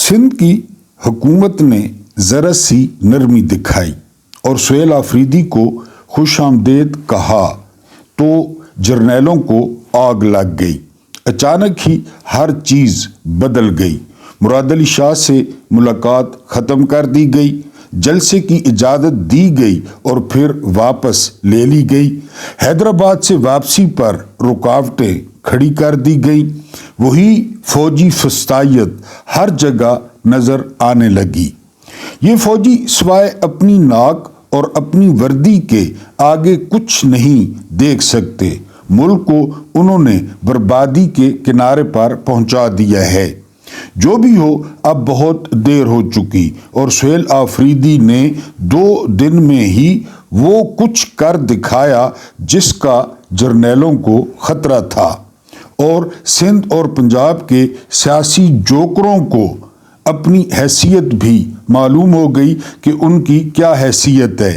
سندھ کی حکومت نے ذرا سی نرمی دکھائی اور سہیل آفریدی کو خوش آمدید کہا تو جرنیلوں کو آگ لگ گئی۔ اچانک ہی ہر چیز بدل گئی۔ مراد علی شاہ سے ملاقات ختم کر دی گئی، جلسے کی اجازت دی گئی اور پھر واپس لے لی گئی۔ حیدرآباد سے واپسی پر رکاوٹیں کھڑی کر دی گئی۔ وہی فوجی فسطائیت ہر جگہ نظر آنے لگی۔ یہ فوجی سوائے اپنی ناک اور اپنی وردی کے آگے کچھ نہیں دیکھ سکتے۔ ملک کو انہوں نے بربادی کے کنارے پر پہنچا دیا ہے۔ جو بھی ہو، اب بہت دیر ہو چکی اور سہیل آفریدی نے 2 دن میں ہی وہ کچھ کر دکھایا جس کا جرنیلوں کو خطرہ تھا، اور سندھ اور پنجاب کے سیاسی جوکروں کو اپنی حیثیت بھی معلوم ہو گئی کہ ان کی کیا حیثیت ہے۔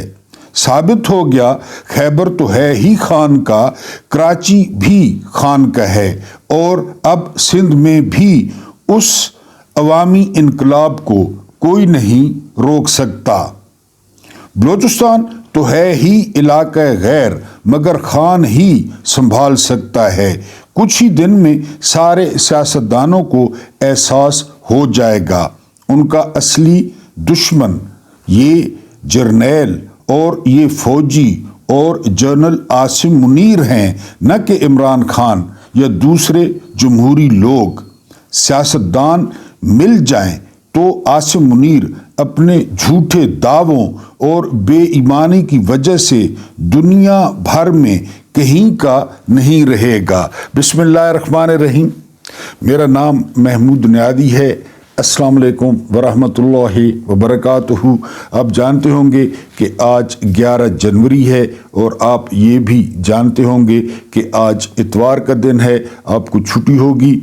ثابت ہو گیا خیبر تو ہے ہی خان کا، کراچی بھی خان کا ہے، اور اب سندھ میں بھی اس عوامی انقلاب کو کوئی نہیں روک سکتا۔ بلوچستان تو ہے ہی علاقہ غیر، مگر خان ہی سنبھال سکتا ہے۔ کچھ ہی دن میں سارے سیاستدانوں کو احساس ہو جائے گا ان کا اصلی دشمن یہ جرنیل اور یہ فوجی اور جنرل عاصم منیر ہیں، نہ کہ عمران خان یا دوسرے جمہوری لوگ۔ سیاستدان مل جائیں تو عاصم منیر اپنے جھوٹے دعووں اور بے ایمانی کی وجہ سے دنیا بھر میں کہیں کا نہیں رہے گا۔ بسم اللہ الرحمن الرحیم۔ میرا نام محمود نیادی ہے۔ السلام علیکم ورحمۃ اللہ وبرکاتہ۔ آپ جانتے ہوں گے کہ آج 11 جنوری ہے، اور آپ یہ بھی جانتے ہوں گے کہ آج اتوار کا دن ہے، آپ کو چھٹی ہوگی۔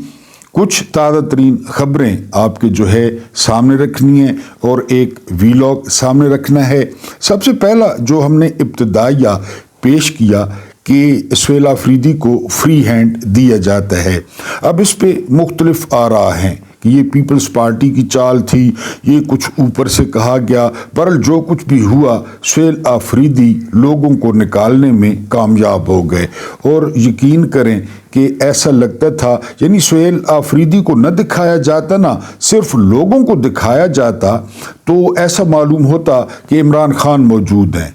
کچھ تازہ ترین خبریں آپ کے جو ہے سامنے رکھنی ہیں اور ایک ویلاگ سامنے رکھنا ہے۔ سب سے پہلا جو ہم نے ابتدائیہ پیش کیا کہ سہیل آفریدی کو فری ہینڈ دیا جاتا ہے۔ اب اس پہ مختلف آراء ہیں کہ یہ پیپلز پارٹی کی چال تھی، یہ کچھ اوپر سے کہا گیا، پر جو کچھ بھی ہوا سہیل آفریدی لوگوں کو نکالنے میں کامیاب ہو گئے۔ اور یقین کریں کہ ایسا لگتا تھا، یعنی سہیل آفریدی کو نہ دکھایا جاتا نا، صرف لوگوں کو دکھایا جاتا تو ایسا معلوم ہوتا کہ عمران خان موجود ہیں۔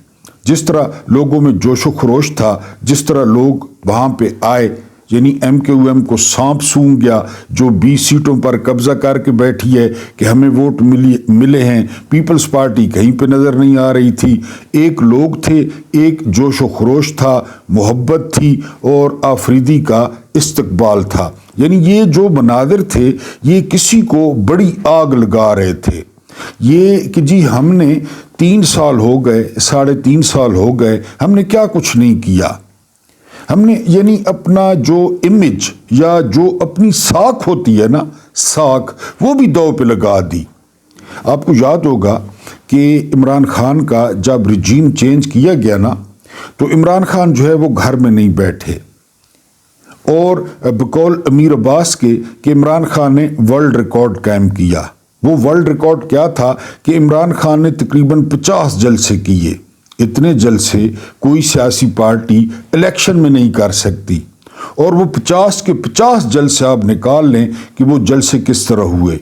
جس طرح لوگوں میں جوش و خروش تھا، جس طرح لوگ وہاں پہ آئے، یعنی MKM کو سانپ سونگ گیا جو 20 سیٹوں پر قبضہ کر کے بیٹھی ہے کہ ہمیں ووٹ ملے ہیں۔ پیپلز پارٹی کہیں پہ نظر نہیں آ رہی تھی۔ ایک لوگ تھے، ایک جوش و خروش تھا، محبت تھی اور آفریدی کا استقبال تھا۔ یعنی یہ جو مناظر تھے یہ کسی کو بڑی آگ لگا رہے تھے۔ یہ کہ جی ہم نے 3 سال ہو گئے، 3.5 سال ہو گئے، ہم نے کیا کچھ نہیں کیا۔ ہم نے یعنی اپنا جو امیج یا جو اپنی ساکھ ہوتی ہے نا، ساکھ، وہ بھی دو پہ لگا دی۔ آپ کو یاد ہوگا کہ عمران خان کا جب رجیم چینج کیا گیا نا، تو عمران خان جو ہے وہ گھر میں نہیں بیٹھے، اور بقول امیر عباس کے کہ عمران خان نے ورلڈ ریکارڈ قائم کیا۔ وہ ورلڈ ریکارڈ کیا تھا کہ عمران خان نے تقریباً 50 جلسے کیے۔ اتنے جلسے کوئی سیاسی پارٹی الیکشن میں نہیں کر سکتی، اور وہ 50 کے 50 جلسے آپ نکال لیں کہ وہ جلسے کس طرح ہوئے۔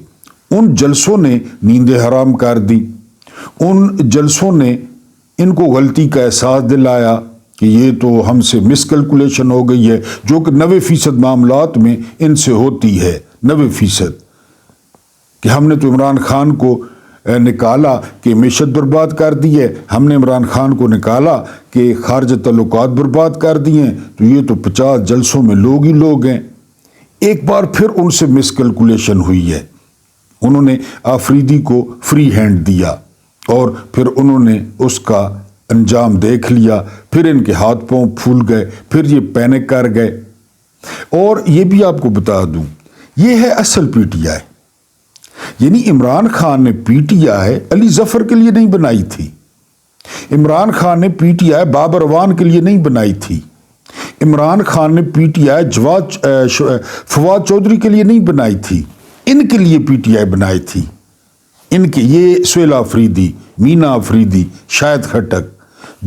ان جلسوں نے نیندیں حرام کر دی، ان جلسوں نے ان کو غلطی کا احساس دلایا کہ یہ تو ہم سے مس کیلکولیشن ہو گئی ہے، جو کہ 90% معاملات میں ان سے ہوتی ہے۔ 90% کہ ہم نے تو عمران خان کو نکالا کہ معیشت برباد کر دی ہے، ہم نے عمران خان کو نکالا کہ خارجہ تعلقات برباد کر دیے ہیں، تو یہ تو 50 جلسوں میں لوگ ہی لوگ ہیں۔ ایک بار پھر ان سے مس کیلکولیشن ہوئی ہے۔ انہوں نے آفریدی کو فری ہینڈ دیا اور پھر انہوں نے اس کا انجام دیکھ لیا۔ پھر ان کے ہاتھ پاؤں پھول گئے، پھر یہ پینک کر گئے۔ اور یہ بھی آپ کو بتا دوں، یہ ہے اصل PTI۔ یعنی عمران خان نے PTI علی ظفر کے لیے نہیں بنائی تھی، عمران خان نے PTI بابر اعوان کے لیے نہیں بنائی تھی، عمران خان نے PTI فواد چودھری کے لیے نہیں بنائی تھی، ان کے لیے PTI بنائی تھی۔ ان کے یہ سہیل آفریدی، مینا آفریدی، شاہد خٹک،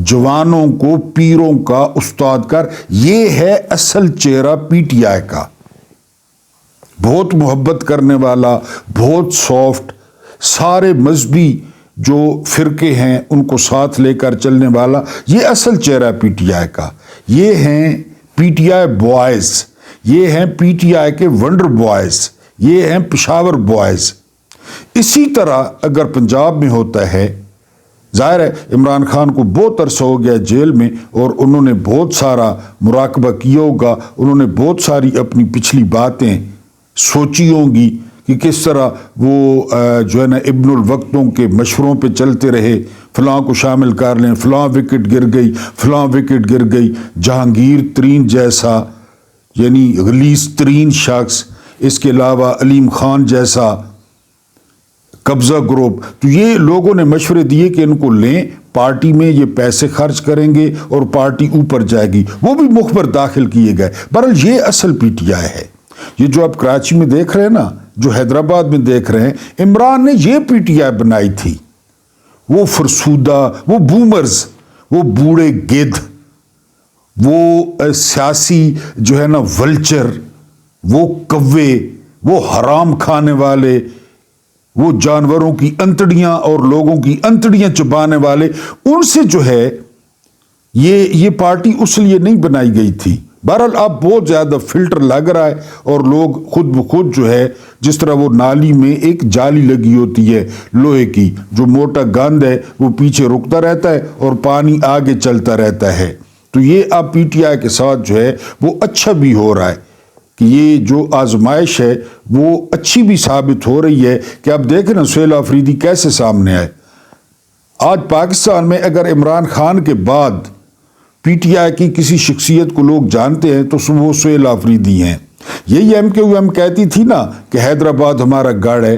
جوانوں کو پیروں کا استاد کر، یہ ہے اصل چہرہ پی ٹی آئی کا۔ بہت محبت کرنے والا، بہت سافٹ، سارے مذہبی جو فرقے ہیں ان کو ساتھ لے کر چلنے والا، یہ اصل چہرہ پی ٹی آئی کا۔ یہ ہیں پی ٹی آئی بوائز، یہ ہیں پی ٹی آئی کے ونڈر بوائز، یہ ہیں پشاور بوائز۔ اسی طرح اگر پنجاب میں ہوتا ہے، ظاہر ہے عمران خان کو بہت عرصہ ہو گیا جیل میں، اور انہوں نے بہت سارا مراقبہ کیا ہوگا، انہوں نے بہت ساری اپنی پچھلی باتیں سوچی ہوں گی کہ کس طرح وہ جو ہے نا ابن الوقتوں کے مشوروں پہ چلتے رہے، فلاں کو شامل کر لیں، فلاں وکٹ گر گئی، فلاں وکٹ گر گئی، جہانگیر ترین جیسا یعنی غلیظ ترین شخص، اس کے علاوہ علیم خان جیسا قبضہ گروپ، تو یہ لوگوں نے مشورے دیے کہ ان کو لیں، پارٹی میں یہ پیسے خرچ کریں گے اور پارٹی اوپر جائے گی، وہ بھی مخبر داخل کیے گئے۔ بہرحال یہ اصل پی ٹی آئی ہے۔ یہ جو آپ کراچی میں دیکھ رہے ہیں نا، جو حیدرآباد میں دیکھ رہے ہیں، عمران نے یہ پی ٹی آئی بنائی تھی۔ وہ فرسودہ، وہ بومرز، وہ بوڑھے گدھ، وہ سیاسی جو ہے نا ولچر، وہ کوے، وہ حرام کھانے والے، وہ جانوروں کی انتڑیاں اور لوگوں کی انتڑیاں چبانے والے، ان سے جو ہے یہ پارٹی اس لیے نہیں بنائی گئی تھی۔ بہرحال اب بہت زیادہ فلٹر لگ رہا ہے، اور لوگ خود بخود جو ہے، جس طرح وہ نالی میں ایک جالی لگی ہوتی ہے لوہے کی، جو موٹا گند ہے وہ پیچھے رکتا رہتا ہے اور پانی آگے چلتا رہتا ہے، تو یہ اب پی ٹی آئی کے ساتھ جو ہے وہ اچھا بھی ہو رہا ہے کہ یہ جو آزمائش ہے وہ اچھی بھی ثابت ہو رہی ہے کہ اب دیکھیں نا سہیل آفریدی کیسے سامنے آئے۔ آج پاکستان میں اگر عمران خان کے بعد پی ٹی آئی کی کسی شخصیت کو لوگ جانتے ہیں تو وہ سہیل آفریدی ہیں۔ یہی ایم کیو ایم کہتی تھی نا کہ حیدرآباد ہمارا گڑھ ہے،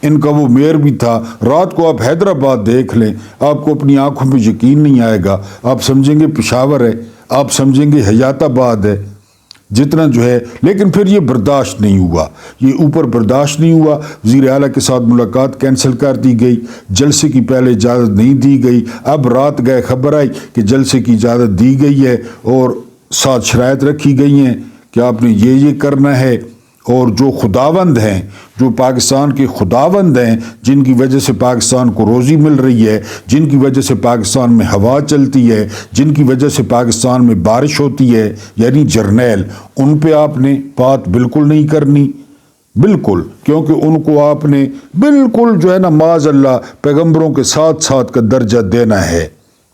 ان کا وہ میئر بھی تھا۔ رات کو آپ حیدرآباد دیکھ لیں، آپ کو اپنی آنکھوں پہ یقین نہیں آئے گا، آپ سمجھیں گے پشاور ہے، آپ سمجھیں گے حیات آباد ہے، جتنا جو ہے۔ لیکن پھر یہ برداشت نہیں ہوا، یہ اوپر برداشت نہیں ہوا، وزیر اعلیٰ کے ساتھ ملاقات کینسل کر دی گئی، جلسے کی پہلے اجازت نہیں دی گئی، اب رات گئے خبر آئی کہ جلسے کی اجازت دی گئی ہے اور ساتھ شرائط رکھی گئی ہیں کہ آپ نے یہ کرنا ہے، اور جو خداوند ہیں، جو پاکستان کے خداوند ہیں، جن کی وجہ سے پاکستان کو روزی مل رہی ہے، جن کی وجہ سے پاکستان میں ہوا چلتی ہے، جن کی وجہ سے پاکستان میں بارش ہوتی ہے، یعنی جرنیل، ان پہ آپ نے بات بالکل نہیں کرنی، بالکل، کیونکہ ان کو آپ نے بالکل جو ہے نا معاذ اللہ پیغمبروں کے ساتھ ساتھ کا درجہ دینا ہے،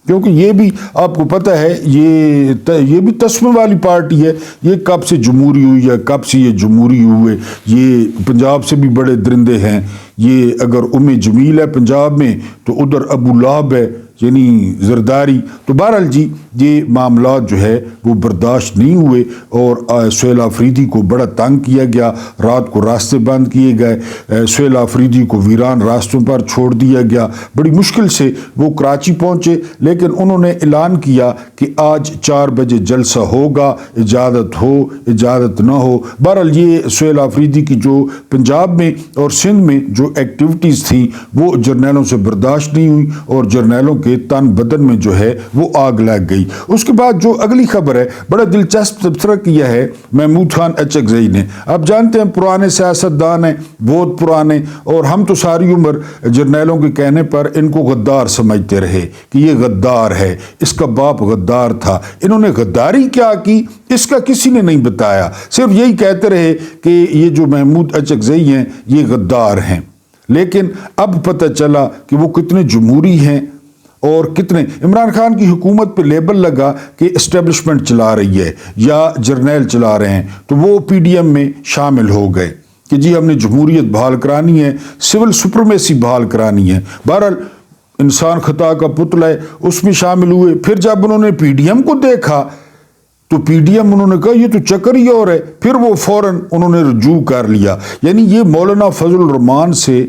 کیونکہ یہ بھی آپ کو پتہ ہے یہ بھی تسمے والی پارٹی ہے۔ یہ کب سے جمہوری ہوئی ہے، کب سے یہ جمہوری ہوئے، یہ پنجاب سے بھی بڑے درندے ہیں۔ یہ اگر جمیل ہے پنجاب میں تو ادھر ابو لہب ہے یعنی زرداری۔ تو بہرحال جی یہ معاملات جو ہے وہ برداشت نہیں ہوئے، اور سہیل آفریدی کو بڑا تنگ کیا گیا، رات کو راستے بند کیے گئے، سہیل آفریدی کو ویران راستوں پر چھوڑ دیا گیا۔ بڑی مشکل سے وہ کراچی پہنچے، لیکن انہوں نے اعلان کیا کہ آج 4 بجے جلسہ ہوگا، اجازت ہو اجازت نہ ہو۔ بہرحال یہ سہیل آفریدی کی جو پنجاب میں اور سندھ میں جو ایکٹیویٹیز تھیں وہ جرنیلوں سے برداشت نہیں ہوئی، اور جرنیلوں کے تن بدن میں جو ہے وہ آگ لگ گئی۔ اس کے بعد جو اگلی خبر ہے، بڑا دلچسپ تبصرہ کیا ہے محمود خان اچکزئی نے۔ آپ جانتے ہیں پرانے سیاستدان ہیں، بہت پرانے، اور ہم تو ساری عمر جرنیلوں کے کہنے پر ان کو غدار سمجھتے رہے کہ یہ غدار ہے، اس کا باپ غدار تھا۔ انہوں نے غداری کیا کی اس کا کسی نے نہیں بتایا، صرف یہی کہتے رہے کہ یہ جو محمود اچکزئی ہیں یہ غدار ہیں۔ لیکن اب پتہ چلا کہ وہ کتنے جمہوری ہیں، اور کتنے عمران خان کی حکومت پہ لیبل لگا کہ اسٹیبلشمنٹ چلا رہی ہے یا جرنیل چلا رہے ہیں، تو وہ پی ڈی ایم میں شامل ہو گئے کہ جی ہم نے جمہوریت بحال کرانی ہے، سول سپرمیسی بحال کرانی ہے۔ بہرحال انسان خطا کا پتلا ہے، اس میں شامل ہوئے۔ پھر جب انہوں نے پی ڈی ایم کو دیکھا تو پی ڈی ایم انہوں نے کہا یہ تو چکر ہی اور ہے، پھر وہ فوراً انہوں نے رجوع کر لیا۔ یعنی یہ مولانا فضل الرحمان سے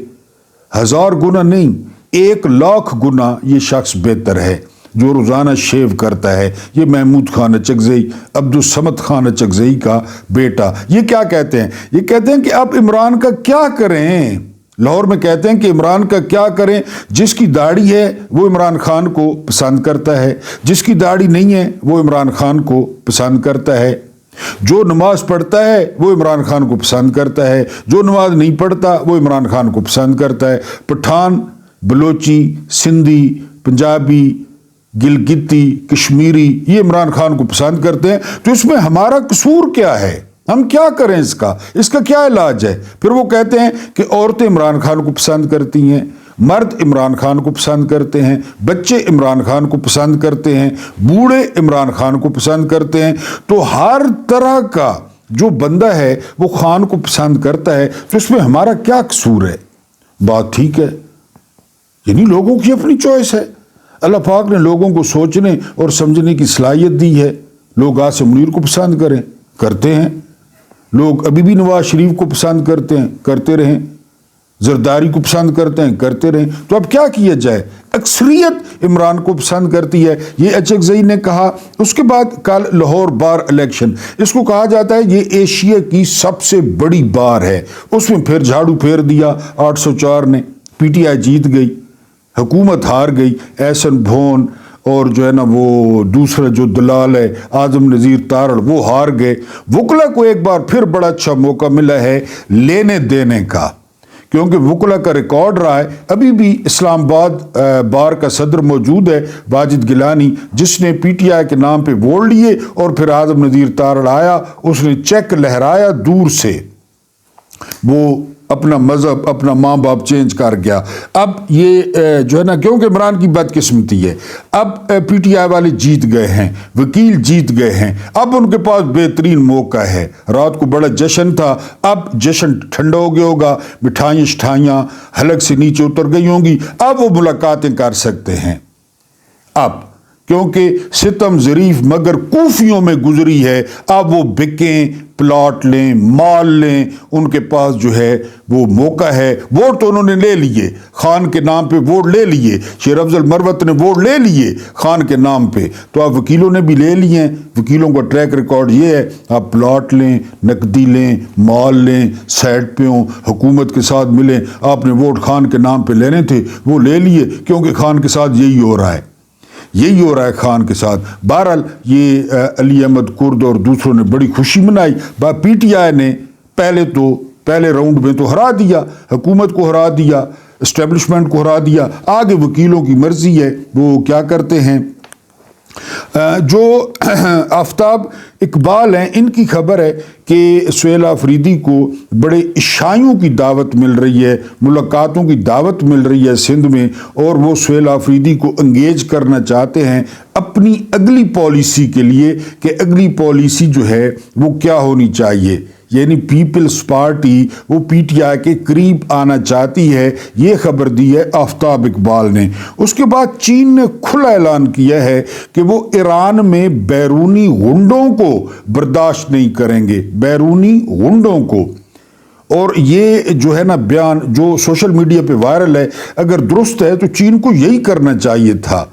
1000 گنا نہیں، 1,00,000 گنا یہ شخص بہتر ہے جو روزانہ شیو کرتا ہے۔ یہ محمود خان اچکزئی، عبدالصمد خان اچکزئی کا بیٹا۔ یہ کیا کہتے ہیں؟ یہ کہتے ہیں کہ اب عمران کا کیا کریں، لاہور میں کہتے ہیں کہ عمران کا کیا کریں، جس کی داڑھی ہے وہ عمران خان کو پسند کرتا ہے، جس کی داڑھی نہیں ہے وہ عمران خان کو پسند کرتا ہے، جو نماز پڑھتا ہے وہ عمران خان کو پسند کرتا ہے، جو نماز نہیں پڑھتا وہ عمران خان کو پسند کرتا ہے۔ پٹھان، بلوچی، سندھی، پنجابی، گلگتی، کشمیری یہ عمران خان کو پسند کرتے ہیں، تو اس میں ہمارا قصور کیا ہے؟ ہم کیا کریں؟ اس کا کیا علاج ہے؟ پھر وہ کہتے ہیں کہ عورتیں عمران خان کو پسند کرتی ہیں، مرد عمران خان کو پسند کرتے ہیں، بچے عمران خان کو پسند کرتے ہیں، بوڑھے عمران خان کو پسند کرتے ہیں، تو ہر طرح کا جو بندہ ہے وہ خان کو پسند کرتا ہے، تو اس میں ہمارا کیا قصور ہے؟ بات ٹھیک ہے، یعنی لوگوں کی اپنی چوائس ہے۔ اللہ پاک نے لوگوں کو سوچنے اور سمجھنے کی صلاحیت دی ہے۔ لوگ عاصم منیر کو پسند کرتے ہیں، لوگ ابھی بھی نواز شریف کو پسند کرتے ہیں، کرتے رہیں، زرداری کو پسند کرتے ہیں، کرتے رہیں، تو اب کیا کیا جائے؟ اکثریت عمران کو پسند کرتی ہے، یہ اچکزئی نے کہا۔ اس کے بعد کل لاہور بار الیکشن، اس کو کہا جاتا ہے یہ ایشیا کی سب سے بڑی بار ہے، اس میں پھر جھاڑو پھیر دیا 804 نے، پی ٹی آئی جیت گئی، حکومت ہار گئی، احسن بھون اور جو ہے نا وہ دوسرا جو دلال ہے اعظم نذیر تارڑ وہ ہار گئے۔ وکلا کو ایک بار پھر بڑا اچھا موقع ملا ہے لینے دینے کا، کیونکہ وکلا کا ریکارڈ رہا ہے، ابھی بھی اسلام آباد بار کا صدر موجود ہے واجد گیلانی، جس نے پی ٹی آئی کے نام پہ ووٹ لیے اور پھر اعظم نذیر تارڑ آیا، اس نے چیک لہرایا دور سے، وہ اپنا مذہب اپنا ماں باپ چینج کر گیا۔ اب یہ جو ہے نا کیونکہ عمران کی بدقسمتی ہے، اب پی ٹی آئی والے جیت گئے ہیں، وکیل جیت گئے ہیں، اب ان کے پاس بہترین موقع ہے۔ رات کو بڑا جشن تھا، اب جشن ٹھنڈا ہو گیا ہوگا، مٹھائیاں شٹھائیاں حلق سے نیچے اتر گئی ہوں گی، اب وہ ملاقاتیں کر سکتے ہیں۔ اب کیونکہ ستم ظریف مگر کوفیوں میں گزری ہے، اب وہ بکیں، پلاٹ لیں، مال لیں، ان کے پاس جو ہے وہ موقع ہے۔ ووٹ تو انہوں نے لے لیے، خان کے نام پہ ووٹ لے لیے، شیر افضل مروت نے ووٹ لے لیے خان کے نام پہ، تو آپ وکیلوں نے بھی لے لیے ہیں۔ وکیلوں کا ٹریک ریکارڈ یہ ہے، آپ پلاٹ لیں، نقدی لیں، مال لیں، سائڈ پہ ہوں، حکومت کے ساتھ ملیں، آپ نے ووٹ خان کے نام پہ لینے تھے وہ لے لیے، کیونکہ خان کے ساتھ یہی ہو رہا ہے، یہی ہو رہا ہے خان کے ساتھ۔ بہرحال یہ علی احمد کرد اور دوسروں نے بڑی خوشی منائی، پی ٹی آئی نے پہلے راؤنڈ میں تو ہرا دیا، حکومت کو ہرا دیا، اسٹیبلشمنٹ کو ہرا دیا، آگے وکیلوں کی مرضی ہے وہ کیا کرتے ہیں۔ جو آفتاب اقبال ہیں ان کی خبر ہے کہ سہیل آفریدی کو بڑے عشائیوں کی دعوت مل رہی ہے، ملاقاتوں کی دعوت مل رہی ہے سندھ میں، اور وہ سہیل آفریدی کو انگیج کرنا چاہتے ہیں اپنی اگلی پالیسی کے لیے، کہ اگلی پالیسی جو ہے وہ کیا ہونی چاہیے، یعنی پیپلز پارٹی وہ پی ٹی آئی کے قریب آنا چاہتی ہے، یہ خبر دی ہے آفتاب اقبال نے۔ اس کے بعد چین نے کھلا اعلان کیا ہے کہ وہ ایران میں بیرونی غنڈوں کو برداشت نہیں کریں گے، بیرونی غنڈوں کو۔ اور یہ جو ہے نا بیان جو سوشل میڈیا پہ وائرل ہے، اگر درست ہے تو چین کو یہی کرنا چاہیے تھا،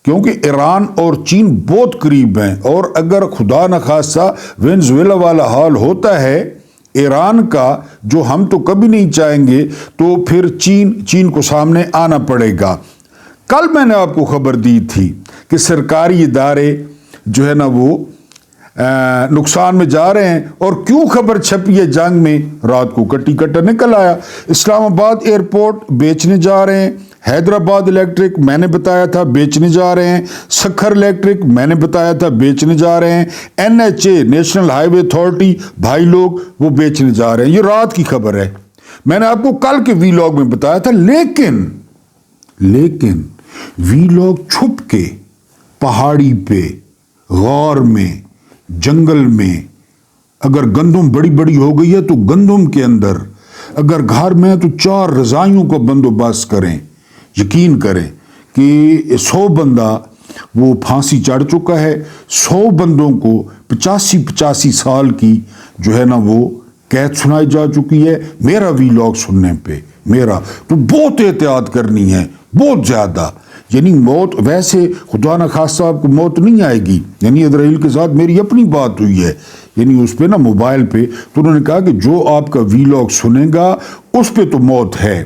کیونکہ ایران اور چین بہت قریب ہیں، اور اگر خدا نخواستہ وینزویلا والا حال ہوتا ہے ایران کا، جو ہم تو کبھی نہیں چاہیں گے، تو پھر چین کو سامنے آنا پڑے گا۔ کل میں نے آپ کو خبر دی تھی کہ سرکاری ادارے جو ہے نا وہ نقصان میں جا رہے ہیں، اور کیوں خبر چھپی ہے جنگ میں، رات کو کٹی کٹا نکل آیا۔ اسلام آباد ایئرپورٹ بیچنے جا رہے ہیں، حیدرآباد الیکٹرک میں نے بتایا تھا بیچنے جا رہے ہیں، سکھر الیکٹرک میں نے بتایا تھا بیچنے جا رہے ہیں، NHA نیشنل ہائی وے اتھارٹی بھائی لوگ وہ بیچنے جا رہے ہیں، یہ رات کی خبر ہے، میں نے آپ کو کل کے وی لاگ میں بتایا تھا۔ لیکن وی لاگ چھپ کے پہاڑی پہ، غار میں، جنگل میں، اگر گندم بڑی بڑی ہو گئی ہے تو گندم کے اندر، اگر گھر میں تو 4 رضائیوں کا بندوبست کریں۔ یقین کریں کہ 100 بندہ وہ پھانسی چڑھ چکا ہے، 100 بندوں کو 85 سال کی جو ہے نا وہ قید سنائی جا چکی ہے میرا وی لاگ سننے پہ، میرا تو بہت احتیاط کرنی ہے، بہت زیادہ، یعنی موت ویسے خدا نخواستہ آپ کو موت نہیں آئے گی. یعنی اسرائیل کے ساتھ میری اپنی بات ہوئی ہے، یعنی اس پہ نا موبائل پہ، تو انہوں نے کہا کہ جو آپ کا ویلاگ سنے گا اس پہ تو موت ہے،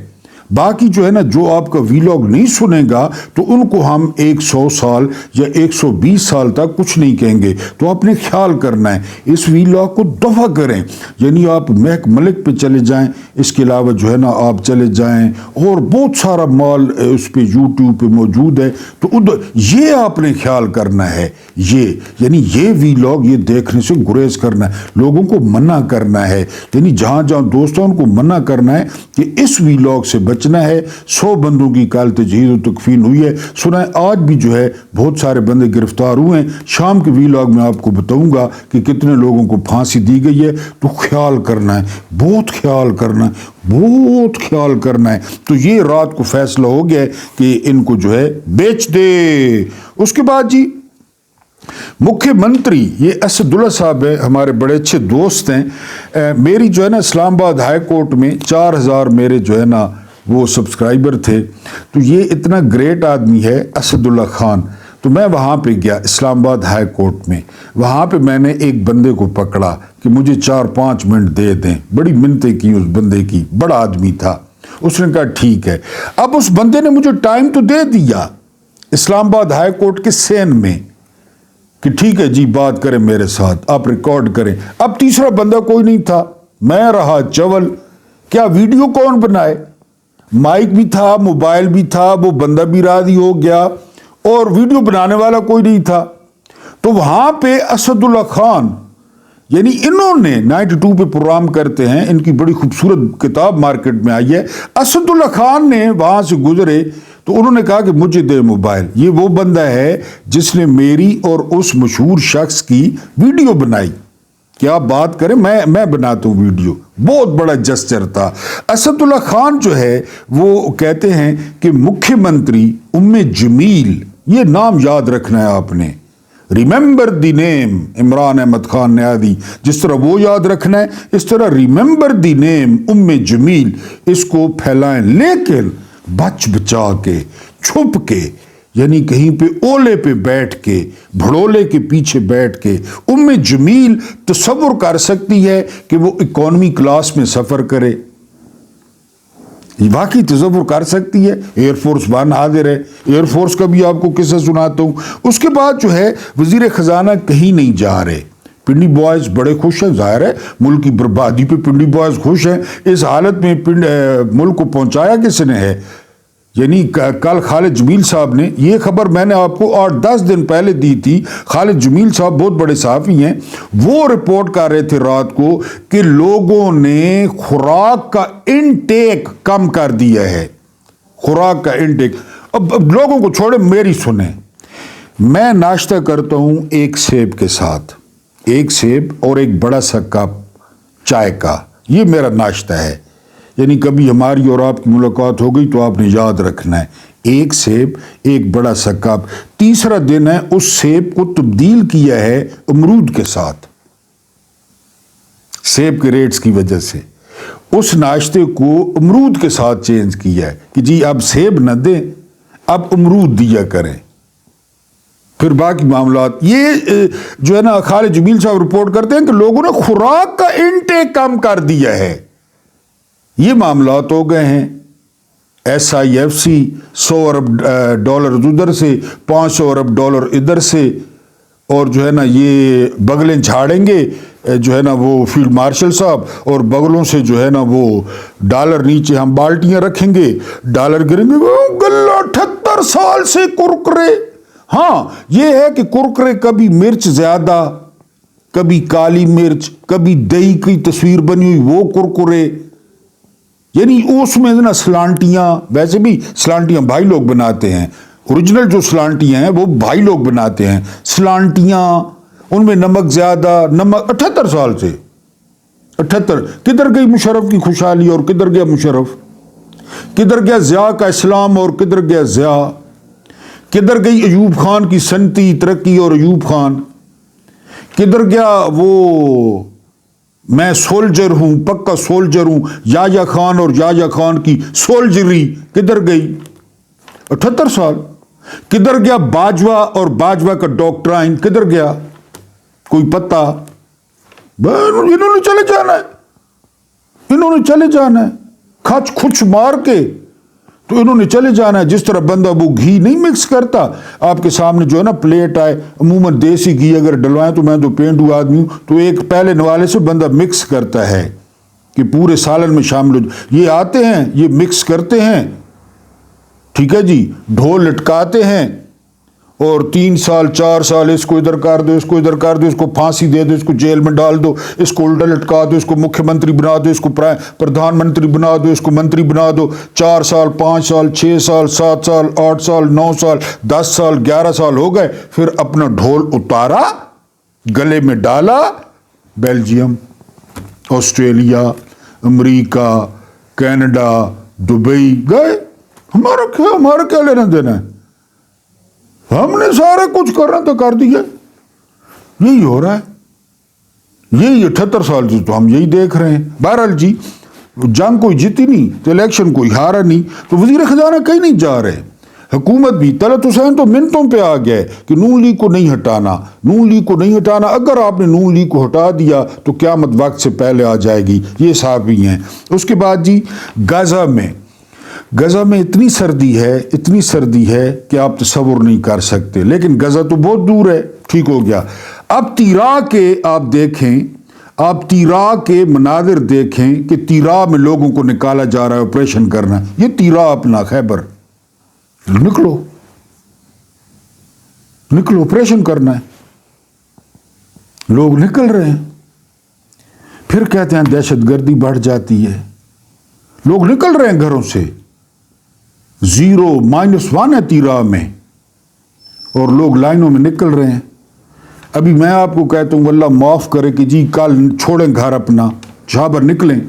باقی جو ہے نا جو آپ کا ویلاگ نہیں سنے گا تو ان کو ہم 100 سال یا 120 سال تک کچھ نہیں کہیں گے. تو آپ نے خیال کرنا ہے، اس ویلاگ کو دفع کریں. یعنی آپ محک ملک پہ چلے جائیں، اس کے علاوہ جو ہے نا آپ چلے جائیں اور بہت سارا مال اس پہ یوٹیوب پہ موجود ہے، تو یہ آپ نے خیال کرنا ہے. یعنی یہ ویلاگ یہ دیکھنے سے گریز کرنا ہے، لوگوں کو منع کرنا ہے. یعنی جہاں جہاں دوستوں کو منع کرنا ہے کہ اس ویلاگ سے بچنا ہے. 100 بندوں کی کل تجہیز و تکفین ہوئی ہے. سنا آج بھی جو ہے بہت سارے بندے گرفتار ہوئے ہیں. شام کے ویلاگ میں آپ کو بتاؤں گا کہ کتنے لوگوں کو پھانسی دی گئی ہے. تو خیال کرنا ہے، بہت خیال کرنا ہے، بہت خیال کرنا ہے. تو یہ رات کو فیصلہ ہو گیا کہ ان کو جو ہے بیچ دے. اس کے بعد جی مکھیہ منتری یہ اسد اللہ صاحب ہے، ہمارے بڑے اچھے دوست ہیں. میری جو ہے نا اسلام آباد ہائی کورٹ میں 4000 میرے جو ہے نا وہ سبسکرائبر تھے. تو یہ اتنا گریٹ آدمی ہے اسد اللہ خان. تو میں وہاں پہ گیا اسلام آباد ہائی کورٹ میں. وہاں پہ میں نے ایک بندے کو پکڑا کہ مجھے 4-5 منٹ دے دیں. بڑی منتیں کی اس بندے کی، بڑا آدمی تھا. اس نے کہا ٹھیک ہے. اب اس بندے نے مجھے ٹائم تو دے دیا اسلام آباد ہائی کورٹ کے سین میں کہ ٹھیک ہے جی بات کریں میرے ساتھ، آپ ریکارڈ کریں. اب تیسرا بندہ کوئی نہیں تھا، میں رہا چول. کیا ویڈیو کون بنائے؟ مائک بھی تھا، موبائل بھی تھا، وہ بندہ بھی راضی ہو گیا اور ویڈیو بنانے والا کوئی نہیں تھا. تو وہاں پہ اسد اللہ خان، یعنی انہوں نے 92 پہ پروگرام کرتے ہیں، ان کی بڑی خوبصورت کتاب مارکیٹ میں آئی ہے. اسد اللہ خان نے وہاں سے گزرے تو انہوں نے کہا کہ مجھے دے موبائل. یہ وہ بندہ ہے جس نے میری اور اس مشہور شخص کی ویڈیو بنائی. کیا بات کریں، میں بناتا ہوں ویڈیو. بہت بڑا جسچر تھا. اسد اللہ خان جو ہے وہ کہتے ہیں کہ مکھیہ منتری جمیل، یہ نام یاد رکھنا ہے آپ نے. ریممبر دی نیم عمران احمد خان نیادی، جس طرح وہ یاد رکھنا ہے اس طرح ریممبر دی نیم جمیل اس کو پھیلائیں، لیکن بچ بچا کے، چھپ کے، یعنی کہیں پہ اولے پہ بیٹھ کے، بھڑولے کے پیچھے بیٹھ کے. جمیل تصور کر سکتی ہے کہ وہ اکانومی کلاس میں سفر کرے؟ واقعی تصور کر سکتی ہے؟ ایئر فورس 1 حاضر ہے. ایئر فورس کا بھی آپ کو قصہ سناتا ہوں. اس کے بعد جو ہے وزیر خزانہ کہیں نہیں جا رہے. پنڈی بوائز بڑے خوش ہیں، ظاہر ہے ملک کی بربادی پہ پنڈی بوائز خوش ہیں. اس حالت میں ملک کو پہنچایا کس نے ہے؟ یعنی کل خالد جمیل صاحب نے، یہ خبر میں نے آپ کو 8-10 دن پہلے دی تھی. خالد جمیل صاحب بہت بڑے صحافی ہیں، وہ رپورٹ کر رہے تھے رات کو کہ لوگوں نے خوراک کا انٹیک کم کر دیا ہے. خوراک کا انٹیک. اب لوگوں کو چھوڑے، میری سنیں. میں ناشتہ کرتا ہوں ایک سیب کے ساتھ، ایک سیب اور ایک بڑا سا کپ چائے کا. یہ میرا ناشتہ ہے. یعنی کبھی ہماری اور آپ کی ملاقات ہو گئی تو آپ نے یاد رکھنا ہے، ایک سیب ایک بڑا سا کپ. تیسرا دن ہے اس سیب کو تبدیل کیا ہے امرود کے ساتھ، سیب کے ریٹس کی وجہ سے اس ناشتے کو امرود کے ساتھ چینج کیا ہے کہ جی اب سیب نہ دیں، اب امرود دیا کریں. پھر باقی معاملات یہ جو ہے نا خالد جمیل صاحب رپورٹ کرتے ہیں کہ لوگوں نے خوراک کا انٹیک کم کر دیا ہے. یہ معاملات ہو گئے ہیں. SIFC $100 ارب ادھر سے، $500 ارب ادھر سے، اور جو ہے نا یہ بغلیں جھاڑیں گے جو ہے نا وہ فیلڈ مارشل صاحب، اور بغلوں سے جو ہے نا وہ ڈالر نیچے ہم بالٹیاں رکھیں گے، ڈالر گریں گے. گلہ 78 سال سے کرکرے. ہاں یہ ہے کہ کرکرے کبھی مرچ زیادہ، کبھی کالی مرچ، کبھی دہی کی تصویر بنی ہوئی وہ کرکرے. یعنی اس میں نا سلانٹیاں، ویسے بھی سلانٹیاں بھائی لوگ بناتے ہیں، اوریجنل جو سلانٹیاں ہیں وہ بھائی لوگ بناتے ہیں. سلانٹیاں ان میں نمک زیادہ، نمک 78 سال سے 78. کدھر گئی مشرف کی خوشحالی اور کدھر گیا مشرف؟ کدھر گیا ضیاء کا اسلام اور کدھر گیا ضیاء؟ کدھر گئی ایوب خان کی سنتی ترقی اور ایوب خان؟ کدھر گیا وہ میں سولجر ہوں، پکا سولجر ہوں، خان اور خان کی سولجری کدھر گئی؟ 78 سال. کدھر گیا باجوہ اور باجوہ کا ڈاکٹرائن کدھر گیا؟ کوئی پتہ؟ انہوں نے چلے جانا ہے، انہوں نے چلے جانا ہے کھچ کھچ مار کے، تو انہوں نے چلے جانا ہے۔ جس طرح بندہ وہ گھی نہیں مکس کرتا، آپ کے سامنے جو ہے نا پلیٹ آئے، عموماً دیسی گھی اگر ڈلوائیں تو میں تو پینڈو آدمی ہوں، تو ایک پہلے نوالے سے بندہ مکس کرتا ہے کہ پورے سالن میں شامل ہو جائے۔ یہ آتے ہیں، یہ مکس کرتے ہیں، ٹھیک ہے جی، ڈھول لٹکاتے ہیں، اور 3 سال 4 سال اس کو ادھر کر دو، اس کو ادھر کر دو، اس کو پھانسی دے دو، اس کو جیل میں ڈال دو، اس کو الٹا لٹکا دو، اس کو مکھیہ منتری بنا دو، اس کو پردھان منتری بنا دو، اس کو منتری بنا دو۔ 4 سال 5 سال 6 سال 7 سال 8 سال 9 سال 10 سال 11 سال ہو گئے، پھر اپنا ڈھول اتارا، گلے میں ڈالا، بیلجیم، آسٹریلیا، امریکہ، کینیڈا، دبئی گئے۔ ہمارا کیا لینا دینا ہے؟ ہم نے سارا کچھ کرنا تو کر دیا۔ یہی ہو رہا ہے، یہی 78 سال سے تو ہم یہی دیکھ رہے ہیں۔ بہرحال جی، جنگ کوئی جیتی نہیں تو الیکشن کوئی ہارا نہیں، تو وزیر خزانہ کہیں نہیں جا رہے۔ حکومت بھی، طلعت حسین تو منٹوں پہ آ گیا ہے کہ نون لیگ کو نہیں ہٹانا، نون لیگ کو نہیں ہٹانا۔ اگر آپ نے نون لیگ کو ہٹا دیا تو قیامت وقت سے پہلے آ جائے گی، یہ صاحب ہی ہیں۔ اس کے بعد جی، غزہ میں اتنی سردی ہے کہ آپ تصور نہیں کر سکتے، لیکن غزہ تو بہت دور ہے، ٹھیک ہو گیا۔ اب تیرا کے آپ دیکھیں، آپ تیرا کے مناظر دیکھیں کہ تیرا میں لوگوں کو نکالا جا رہا ہے آپریشن کرنا۔ یہ تیرا اپنا خیبر، نکلو آپریشن کرنا ہے، لوگ نکل رہے ہیں۔ پھر کہتے ہیں دہشت گردی بڑھ جاتی ہے، لوگ نکل رہے ہیں گھروں سے، 0 -1 ہے تیرا میں، اور لوگ لائنوں میں نکل رہے ہیں۔ ابھی میں آپ کو کہتا ہوں اللہ معاف کرے کہ جی کل چھوڑیں گھر اپنا، جہاں پر نکلیں،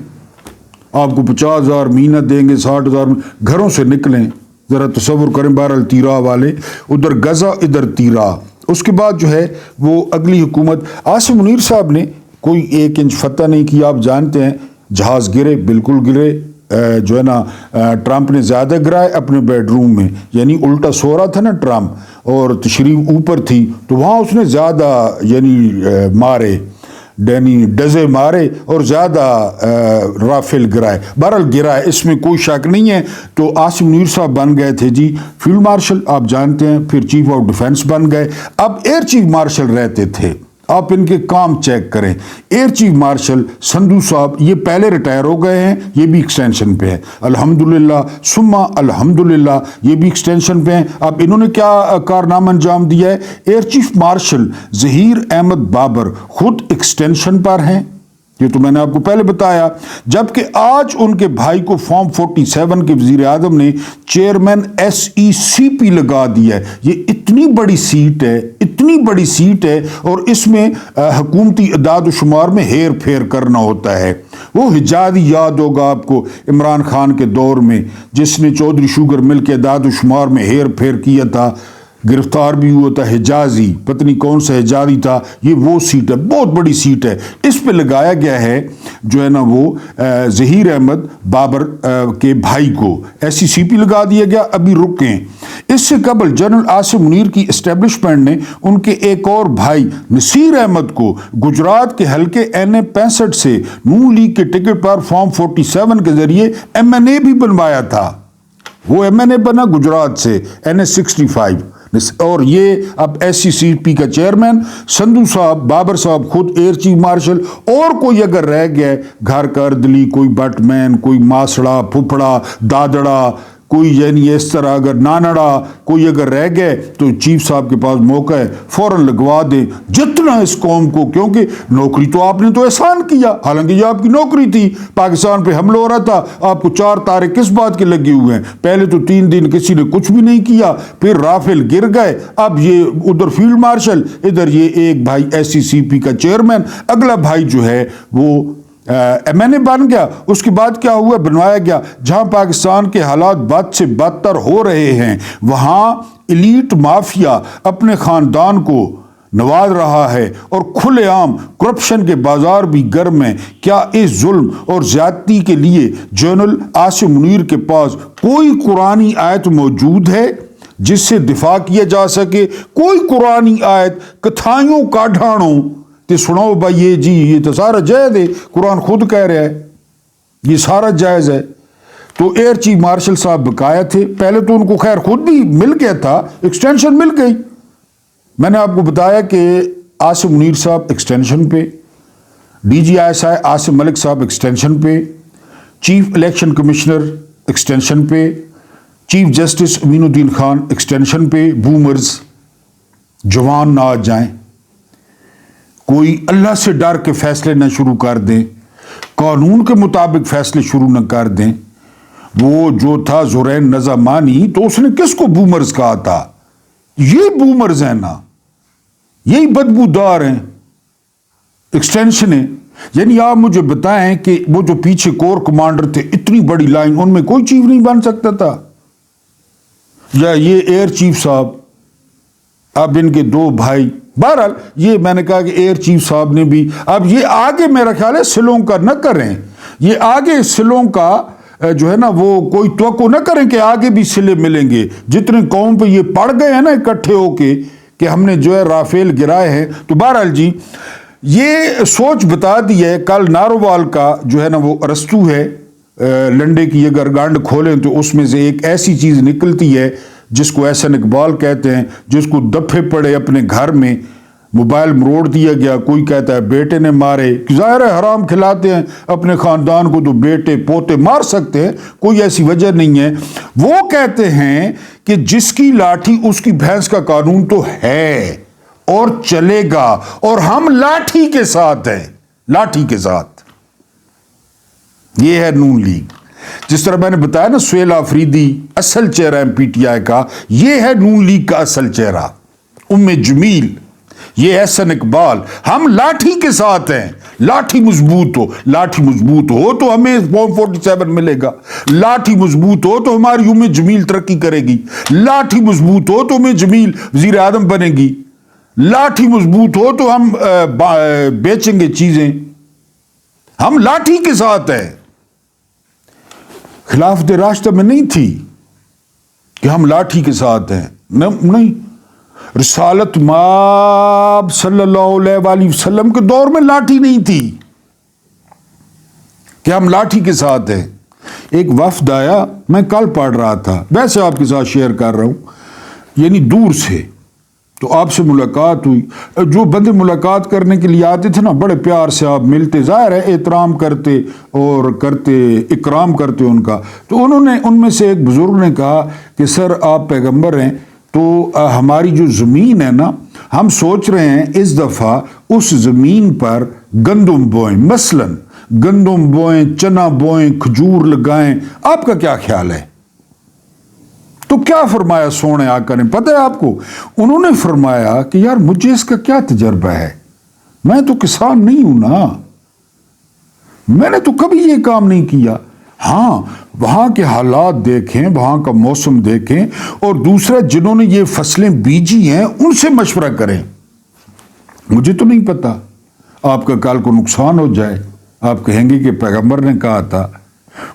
آپ کو 50,000 مہینہ دیں گے، 60,000 گھروں سے نکلیں، ذرا تصور کریں۔ بہرحال تیرا والے ادھر غزہ ادھر تیرا۔ اس کے بعد جو ہے وہ اگلی حکومت، عاصم منیر صاحب نے کوئی 1 انچ فتح نہیں کیا۔ آپ جانتے ہیں جہاز گرے، بالکل گرے، جو ہے نا ٹرمپ نے زیادہ گرائے اپنے بیڈ روم میں، یعنی الٹا سو رہا تھا نا ٹرمپ اور تشریف اوپر تھی، تو وہاں اس نے زیادہ مارے، ڈزے مارے اور زیادہ رافیل گرائے۔ بہرحال گرا ہے، اس میں کوئی شک نہیں ہے۔ تو عاصم منیر صاحب بن گئے تھے جی فیلڈ مارشل، آپ جانتے ہیں، پھر چیف آف ڈیفنس بن گئے، اب ایئر چیف مارشل رہتے تھے۔ آپ ان کے کام چیک کریں، ایئر چیف مارشل سندھو صاحب یہ پہلے ریٹائر ہو گئے ہیں، یہ بھی ایکسٹینشن پہ ہے، الحمدللہ ثم الحمدللہ، یہ بھی ایکسٹینشن پہ ہیں۔ اب انہوں نے کیا کارنامہ انجام دیا ہے؟ Air chief marshal Zaheer Ahmed Babar خود ایکسٹینشن پر ہیں، یہ تو میں نے آپ کو پہلے بتایا، جبکہ آج ان کے بھائی کو فارم 47 کے وزیر اعظم نے چیئرمین SECP لگا دیا ہے۔ یہ اتنی بڑی سیٹ ہے اور اس میں حکومتی اعداد و شمار میں ہیر پھیر کرنا ہوتا ہے۔ وہ حجازی یاد ہوگا آپ کو عمران خان کے دور میں، جس نے چودھری شوگر مل کے اعداد و شمار میں ہیر پھیر کیا تھا، گرفتار بھی ہوا تھا، حجازی، پتہ نہیں کون سا حجازی تھا۔ یہ وہ سیٹ ہے، بہت بڑی سیٹ ہے، اس پہ لگایا گیا ہے جو ہے نا وہ ظہیر احمد بابر کے بھائی کو SECP لگا دیا گیا۔ ابھی رکیں، اس سے قبل جنرل عاصم منیر کی اسٹیبلشمنٹ نے ان کے ایک اور بھائی نصیر احمد کو گجرات کے حلقے NA 65 سے نون لیگ کے ٹکٹ پر فارم 47 کے ذریعے MNA بھی بنوایا تھا۔ وہ MNA بنا گجرات سے NA 65، اور یہ اب SECP کا چیئرمین سندھو صاحب، بابر صاحب خود ایئر چیف مارشل۔ اور کوئی اگر رہ گیا گھر کا اردلی، کوئی بٹ مین، کوئی ماسڑا، پھپھڑا، دادڑا، کوئی یعنی اس طرح اگر نانڑا کوئی اگر رہ گئے تو چیف صاحب کے پاس موقع ہے، فوراً لگوا دیں جتنا اس قوم کو، کیونکہ نوکری تو آپ نے تو احسان کیا، حالانکہ یہ آپ کی نوکری تھی، پاکستان پہ حملہ ہو رہا تھا، آپ کو 4 تارے کس بات کے لگے ہوئے ہیں؟ پہلے تو 3 دن کسی نے کچھ بھی نہیں کیا، پھر رافیل گر گئے، اب یہ ادھر فیلڈ مارشل، ادھر یہ ایک بھائی SECP کا چیئرمین، اگلا بھائی جو ہے وہ MNA بن گیا۔ اس کے بعد کیا ہوا؟ بنوایا گیا، جہاں پاکستان کے حالات بد سے بدتر ہو رہے ہیں، وہاں ایلیٹ مافیا اپنے خاندان کو نواز رہا ہے اور کھلے عام کرپشن کے بازار بھی گرم ہیں۔ کیا اس ظلم اور زیادتی کے لیے جنرل عاصم منیر کے پاس کوئی قرآنی آیت موجود ہے؟ جس سے دفاع کیا جا سکے. کوئی قرآنی آیت کتھائیوں کاڈھانوں تے سناؤ بھائی یہ جی یہ تو سارا جائز ہے, قرآن خود کہہ رہا ہے یہ سارا جائز ہے. تو ایئر چیف مارشل صاحب بقایا تھے, پہلے تو ان کو خیر خود بھی مل گیا تھا, ایکسٹینشن مل گئی. میں نے آپ کو بتایا کہ عاصم منیر صاحب ایکسٹینشن پہ, D G I S I Asim Malik صاحب ایکسٹینشن پہ, چیف الیکشن کمشنر ایکسٹینشن پہ, chief justice Aminuddin Khan extension پہ. بومرز جوان نہ آ جائیں, کوئی اللہ سے ڈر کے فیصلے نہ شروع کر دیں, قانون کے مطابق فیصلے شروع نہ کر دیں. وہ جو تھا زورین نظامانی, تو اس نے کس کو بومرز کہا تھا؟ یہ بومرز ہیں نا, یہی بدبودار ہیں, ایکسٹینشن ہے. یعنی آپ مجھے بتائیں کہ وہ جو پیچھے کور کمانڈر تھے, اتنی بڑی لائن, ان میں کوئی چیف نہیں بن سکتا تھا؟ یا یہ ایئر چیف صاحب, اب ان کے دو بھائی, بہرحال یہ میں نے کہا کہ ایئر چیف صاحب نے بھی, اب یہ آگے میرا خیال ہے سلوں کا نہ کریں, یہ آگے سلوں کا جو ہے نا وہ کوئی توقع نہ کریں کہ آگے بھی سلے ملیں گے. جتنے قوم پہ یہ پڑ گئے ہیں نا اکٹھے ہو کے کہ ہم نے جو ہے رافیل گرائے ہیں. تو بہرحال جی یہ سوچ بتا دی ہے. کل نارووال کا جو ہے نا وہ ارسطو ہے, لنڈے کی اگر گانڈ کھولیں تو اس میں سے ایک ایسی چیز نکلتی ہے جس کو احسن اقبال کہتے ہیں, جس کو دفے پڑے اپنے گھر میں, موبائل مروڑ دیا گیا. کوئی کہتا ہے بیٹے نے مارے, ظاہر ہے حرام کھلاتے ہیں اپنے خاندان کو تو بیٹے پوتے مار سکتے ہیں, کوئی ایسی وجہ نہیں ہے. وہ کہتے ہیں کہ جس کی لاٹھی اس کی بھینس کا قانون تو ہے اور چلے گا, اور ہم لاٹھی کے ساتھ ہیں, لاٹھی کے ساتھ. یہ ہے نون لیگ. جس طرح میں نے بتایا نا سہیل آفریدی اصل چہرہ ہے پی ٹی آئی کا, یہ ہے نون لیگ کا اصل چہرہ. ام جمیل, یہ احسن اقبال, ہم لاٹھی کے ساتھ ہیں. لاٹھی مضبوط ہو, لاٹھی مضبوط ہو تو ہمیں فارم 47 ملے گا. لاٹھی مضبوط ہو تو ہماری ام جمیل ترقی کرے گی. لاٹھی مضبوط ہو تو ام جمیل وزیر اعظم بنے گی. لاٹھی مضبوط ہو تو ہم بیچیں گے چیزیں. ہم لاٹھی کے ساتھ ہیں. خلافت راشدہ میں نہیں تھی کہ ہم لاٹھی کے ساتھ ہیں, نہیں. رسالت مآب صلی اللہ علیہ وآلہ وسلم کے دور میں لاٹھی نہیں تھی کہ ہم لاٹھی کے ساتھ ہیں. ایک وفد آیا, میں کل پڑھ رہا تھا, ویسے آپ کے ساتھ شیئر کر رہا ہوں, یعنی دور سے, تو آپ سے ملاقات ہوئی. جو بندے ملاقات کرنے کے لیے آتے تھے نا, بڑے پیار سے آپ ملتے, ظاہر ہے احترام کرتے اور کرتے اکرام کرتے ان کا. تو انہوں نے, ان میں سے ایک بزرگ نے کہا کہ سر آپ پیغمبر ہیں, تو ہماری جو زمین ہے نا, ہم سوچ رہے ہیں اس دفعہ اس زمین پر گندم بوئیں, مثلاً گندم بوئیں, چنا بوئیں, کھجور لگائیں. آپ کا کیا خیال ہے؟ تو کیا فرمایا سونے آقا نے, پتہ ہے آپ کو؟ انہوں نے فرمایا کہ یار مجھے اس کا کیا تجربہ ہے, میں تو کسان نہیں ہوں نا, میں نے تو کبھی یہ کام نہیں کیا. ہاں وہاں کے حالات دیکھیں, وہاں کا موسم دیکھیں, اور دوسرا جنہوں نے یہ فصلیں بیجی ہیں ان سے مشورہ کریں. مجھے تو نہیں پتا, آپ کا کل کو نقصان ہو جائے, آپ کہیں گے کہ پیغمبر نے کہا تھا,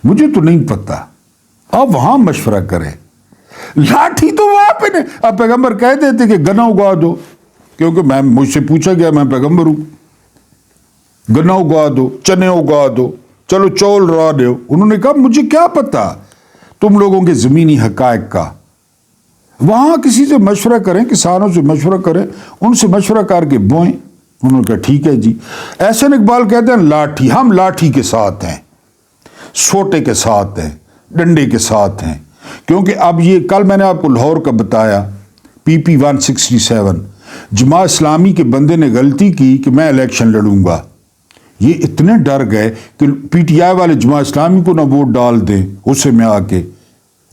مجھے تو نہیں پتا. آپ وہاں مشورہ کریں. لاٹھی تو وہاں پہ نہیں. آپ پیغمبر کہہ دیتے کہ گنا اگا دو, کیونکہ میں مجھ سے پوچھا گیا, میں پیغمبر ہوں, گنا اگا دو, چنے اگا دو, چلو چول را دو. انہوں نے کہا مجھے کیا پتا تم لوگوں کے زمینی حقائق کا. وہاں کسی سے مشورہ کریں, کسانوں سے مشورہ کریں, ان سے مشورہ کر کے بوئیں. انہوں نے کہا ٹھیک ہے جی. احسن اقبال کہتے ہیں لاٹھی, ہم لاٹھی کے ساتھ ہیں, سوٹے کے ساتھ ہیں, ڈنڈے کے ساتھ ہیں. کیونکہ اب یہ کل میں نے آپ کو لاہور کا بتایا, پی پی 167, جماعت اسلامی کے بندے نے غلطی کی کہ میں الیکشن لڑوں گا. یہ اتنے ڈر گئے کہ پی ٹی آئی والے جماعت اسلامی کو نہ ووٹ ڈال دیں. اسے میں آ کے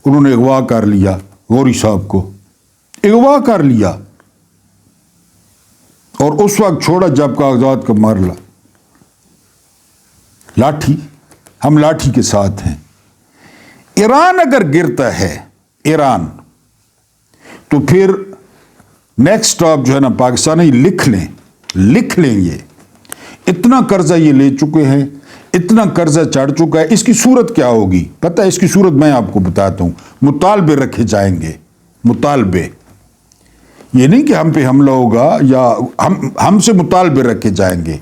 انہوں نے اغوا کر لیا, غوری صاحب کو اغوا کر لیا, اور اس وقت چھوڑا جب کاغذات کا مرلہ. لاٹھی, ہم لاٹھی کے ساتھ ہیں. ایران اگر گرتا ہے, ایران, تو پھر نیکسٹ سٹاپ جو ہے نا پاکستان, ہی لکھ لیں. یہ اتنا قرضہ یہ لے چکے ہیں, اتنا قرضہ چڑھ چکا ہے. اس کی صورت کیا ہوگی پتہ ہے؟ اس کی صورت میں آپ کو بتاتا ہوں. مطالبے رکھے جائیں گے, مطالبے، یہ نہیں کہ ہم پہ حملہ ہوگا یا ہم سے مطالبے رکھے جائیں گے،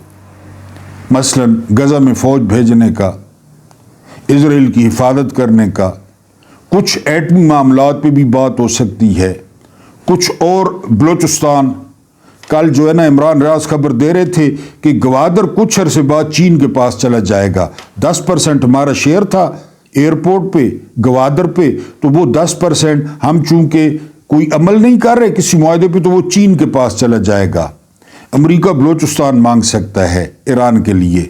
مثلا غزہ میں فوج بھیجنے کا، اسرائیل کی حفاظت کرنے کا، کچھ ایٹمی معاملات پہ بھی بات ہو سکتی ہے، کچھ اور بلوچستان، کل جو ہے نا عمران ریاض خبر دے رہے تھے کہ گوادر کچھ عرصے بعد چین کے پاس چلا جائے گا، 10% ہمارا شیئر تھا ایئرپورٹ پہ گوادر پہ، تو وہ 10% ہم چونکہ کوئی عمل نہیں کر رہے کسی معاہدے پہ تو وہ چین کے پاس چلا جائے گا۔ امریکہ بلوچستان مانگ سکتا ہے ایران کے لیے،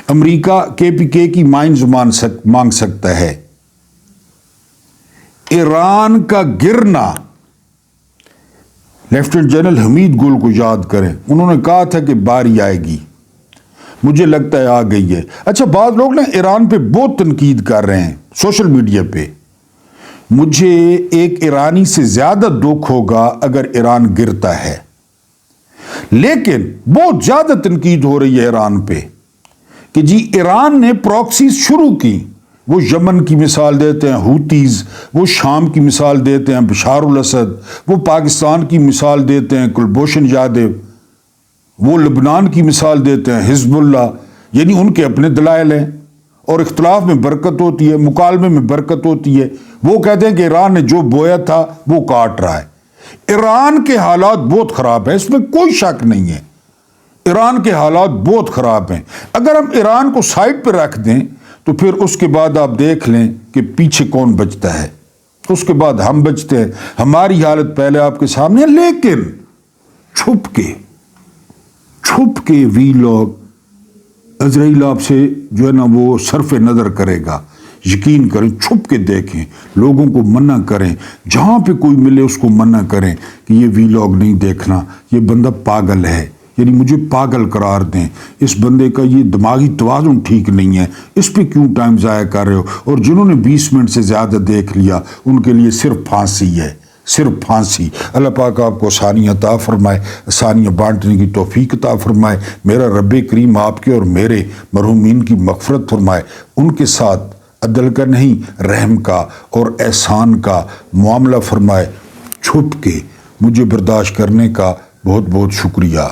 امریکہ KPK کی مائنز مانگ سکتا ہے۔ ایران کا گرنا، لیفٹیننٹ جنرل حمید گل کو یاد کریں، انہوں نے کہا تھا کہ باری آئے گی، مجھے لگتا ہے آ گئی ہے۔ اچھا، بعض لوگ نا ایران پہ بہت تنقید کر رہے ہیں سوشل میڈیا پہ، مجھے ایک ایرانی سے زیادہ دکھ ہوگا اگر ایران گرتا ہے، لیکن بہت زیادہ تنقید ہو رہی ہے ایران پہ کہ جی ایران نے پراکسیز شروع کی، وہ یمن کی مثال دیتے ہیں ہوتیز، وہ شام کی مثال دیتے ہیں بشار الاسد، وہ پاکستان کی مثال دیتے ہیں کلبھوشن یادو، وہ لبنان کی مثال دیتے ہیں حزب اللہ، یعنی ان کے اپنے دلائل ہیں اور اختلاف میں برکت ہوتی ہے، مکالمے میں برکت ہوتی ہے۔ وہ کہتے ہیں کہ ایران نے جو بویا تھا وہ کاٹ رہا ہے۔ ایران کے حالات بہت خراب ہیں، اس میں کوئی شک نہیں ہے، ایران کے حالات بہت خراب ہیں۔ اگر ہم ایران کو سائڈ پہ رکھ دیں تو پھر اس کے بعد آپ دیکھ لیں کہ پیچھے کون بچتا ہے، اس کے بعد ہم بچتے ہیں، ہماری حالت پہلے آپ کے سامنے ہے۔ لیکن چھپ کے وی لوگ اسرائیل آپ سے جو ہے نا وہ صرف نظر کرے گا، یقین کریں، چھپ کے دیکھیں، لوگوں کو منع کریں، جہاں پہ کوئی ملے اس کو منع کریں کہ یہ وی لاگ نہیں دیکھنا، یہ بندہ پاگل ہے، یعنی مجھے پاگل قرار دیں، اس بندے کا یہ دماغی توازن ٹھیک نہیں ہے، اس پہ کیوں ٹائم ضائع کر رہے ہو۔ اور جنہوں نے 20 منٹ سے زیادہ دیکھ لیا ان کے لیے صرف پھانسی ہے، صرف پھانسی۔ اللہ پاک آپ کو آسانی عطا فرمائے، آسانیاں بانٹنے کی توفیق عطا فرمائے۔ میرا رب کریم آپ کے اور میرے مرحومین کی مغفرت فرمائے، ان کے ساتھ عدل کا نہیں رحم کا اور احسان کا معاملہ فرمائے۔ چھپ کے مجھے برداشت کرنے کا بہت بہت شکریہ۔